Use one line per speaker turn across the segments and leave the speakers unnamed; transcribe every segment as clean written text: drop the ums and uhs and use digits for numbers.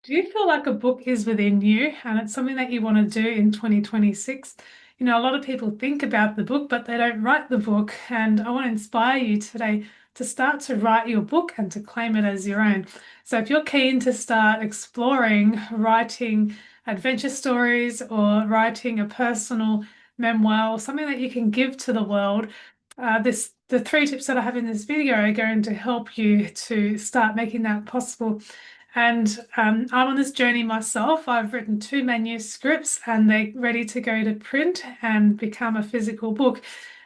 Do you feel like a book is within you and it's something that you want to do in 2026? A lot of people think about the book, but they don't write the book. And I want to inspire you today to start to write your book and to claim it as your own. So if you're keen to start exploring writing adventure stories or writing a personal memoir or something that you can give to the world, the three tips that I have in this video are going to help you to start making that possible. And I'm on this journey myself. I've written two manuscripts and they're ready to go to print and become a physical book.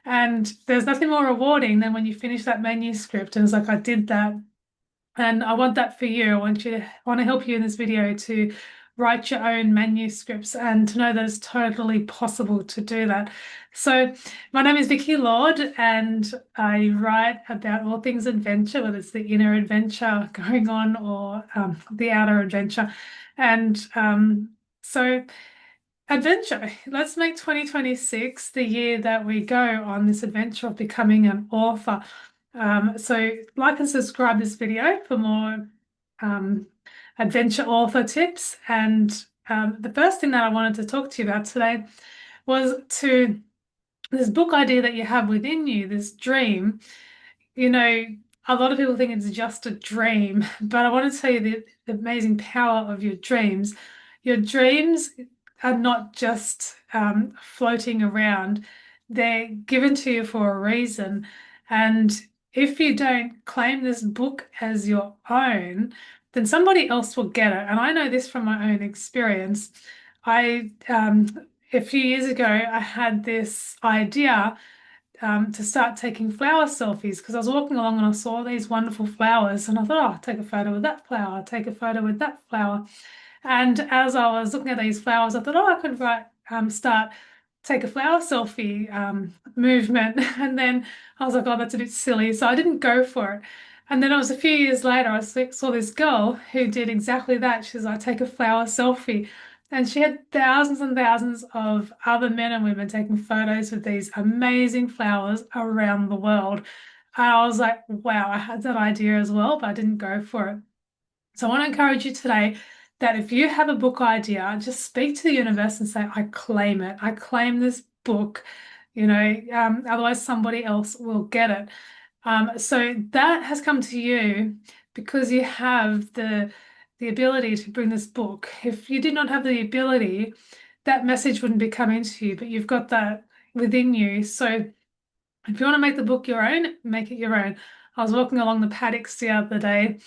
And there's nothing more rewarding than when you finish that manuscript and it's like, I did that. And I want that for you. I want to help you in this video to write your own manuscripts and to know that it's totally possible to do that. So my name is Vicky Lord and I write about all things adventure, whether it's the inner adventure going on or the outer adventure. And so adventure, let's make 2026 the year that we go on this adventure of becoming an author. So like and subscribe this video for more um, adventure author tips. And the first thing that I wanted to talk to you about today was to this book idea that you have within you, this dream. You know, a lot of people think it's just a dream, but I want to tell you the amazing power of your dreams. Your dreams are not just floating around, they're given to you for a reason. And if you don't claim this book as your own, then somebody else will get it. And I know this from my own experience. A few years ago, I had this idea to start taking flower selfies because I was walking along and I saw these wonderful flowers and I thought, oh, I'll take a photo with that flower, I'll take a photo with that flower. And as I was looking at these flowers, I thought, oh, I could start take a flower selfie movement. And then I was like, oh, that's a bit silly. So I didn't go for it. And then it was a few years later, I saw this girl who did exactly that. She's like, take a flower selfie. And she had thousands and thousands of other men and women taking photos with these amazing flowers around the world. And I was like, wow, I had that idea as well, but I didn't go for it. So I want to encourage you today that if you have a book idea, just speak to the universe and say, I claim it. I claim this book, otherwise somebody else will get it. So that has come to you because you have the ability to bring this book. If you did not have the ability, that message wouldn't be coming to you, but you've got that within you. So if you want to make the book your own, make it your own. I was walking along the paddocks the other day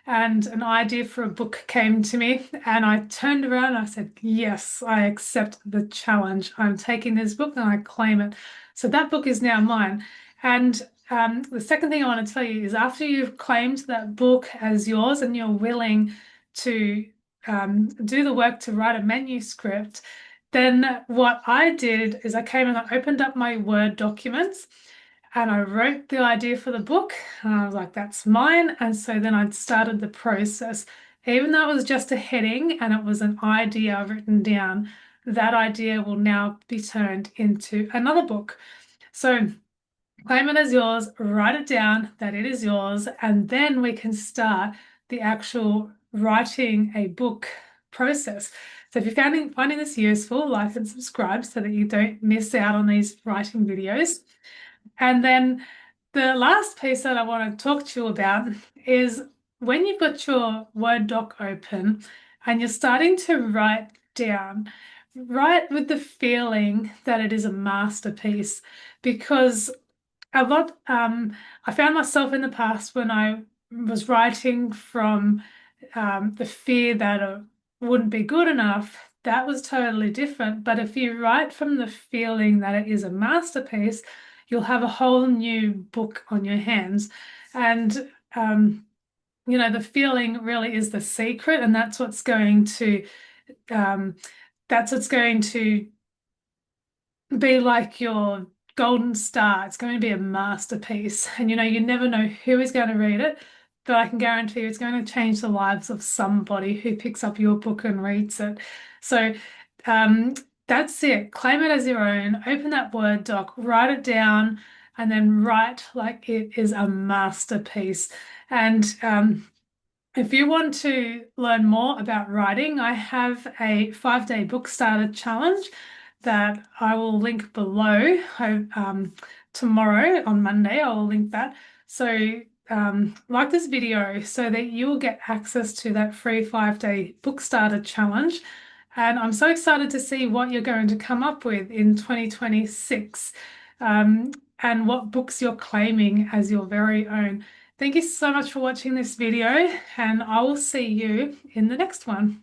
and an idea for a book came to me and I turned around and I said, yes, I accept the challenge. I'm taking this book and I claim it. So that book is now mine. And the second thing I want to tell you is after you've claimed that book as yours and you're willing to do the work to write a manuscript, then what I did is I came and I opened up my Word documents and I wrote the idea for the book. And I was like, that's mine. And so then I started the process. Even though it was just a heading and it was an idea written down, that idea will now be turned into another book. So claim it as yours, write it down that it is yours, and then we can start the actual writing a book process. So if you're finding this useful, like and subscribe so that you don't miss out on these writing videos. And then the last piece that I want to talk to you about is when you've got your Word doc open and you're starting to write down, write with the feeling that it is a masterpiece because I found myself in the past when I was writing from the fear that it wouldn't be good enough, that was totally different. But if you write from the feeling that it is a masterpiece, you'll have a whole new book on your hands. And the feeling really is the secret, and um, that's what's going to be like your golden star. It's going to be a masterpiece. And you never know who is going to read it, but I can guarantee you it's going to change the lives of somebody who picks up your book and reads it. So um, that's it. Claim it as your own. Open that Word doc, write it down, and then write like it is a masterpiece. And If you want to learn more about writing, I have a 5-day book starter challenge that I will link below. Tomorrow on Monday, I will link that. So, like this video so that you will get access to that free 5-day book starter challenge. And I'm so excited to see what you're going to come up with in 2026, um, and what books you're claiming as your very own. Thank you so much for watching this video, and I will see you in the next one.